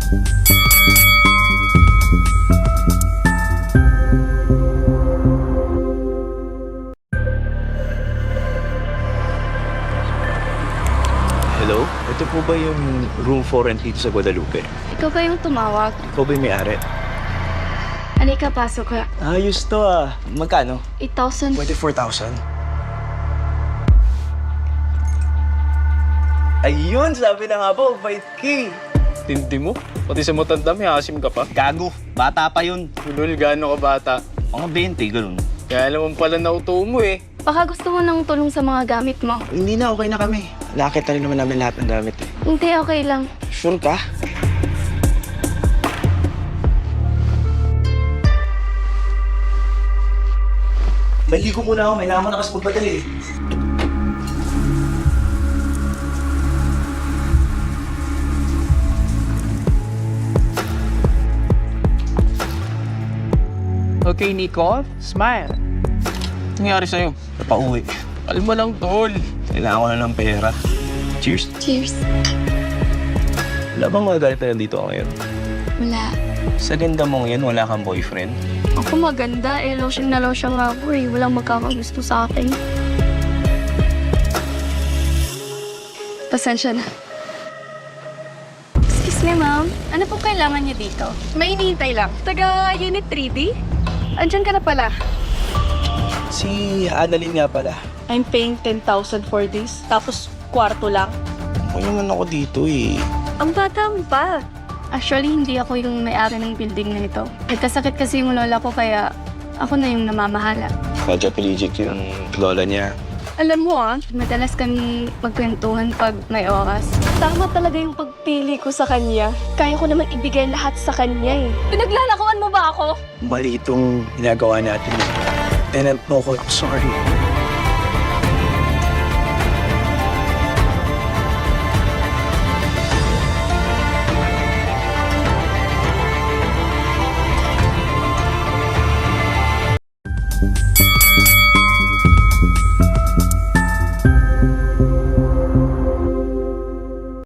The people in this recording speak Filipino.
Hello? Ito po ba yung room 4 and dito sa Guadalupe? Ikaw ba yung tumawag? Ikaw ba yung may-ari? Halika, pasok ka. Ayos to ah. Magkano? 8,000. Pwede 4,000. Ayun! Sabi na nga po, 5K! Tindi mo? Pati sa matanda, may asim ka pa. Gago! Bata pa yun. Lul, gaano ka bata? Mga 20, ganun. Kaya alam mo pala nauto mo eh. Baka gusto mo ng tulong sa mga gamit mo. Hindi na, okay na kami. Nakita rin naman namin lahat ng gamit eh. Hindi, okay lang. Sure ka? Maligo muna ako, may naman na kasi magpadali eh. Okay, Nico, smile. Nangyari sa'yo? Napauwi. Kalma lang, tol. Kailangan ko na ng pera. Cheers! Cheers. Wala bang magagalit na nandito ako ngayon? Wala. Sa ganda mo ngayon, wala kang boyfriend? Ako maganda, lotion na lotion nga ako eh. Walang magkakagusto sa akin. Pasensya na. Excuse me, ma'am. Ano po kailangan niyo dito? May hinihintay lang. Taga Unit 3D? Andyan ka na pala. Si Annalyn nga pala. I'm paying 10,000 for this. Tapos, kwarto lang. Ako naman ako dito eh. Ang bata mo pa. Actually, hindi ako yung may-ari ng building na ito. Nagkasakit kasi yung lola ko kaya ako na yung namamahala. Quadriplegic yung lola niya. Alam mo Madalas kami magkwentuhan pag may oras. tama talaga yung pagpili ko sa kanya. Kaya ko naman ibigay lahat sa kanya eh. Pinaglalakuan mo ba ako? Mali itong ginagawa natin. Tenant mo ko, sorry.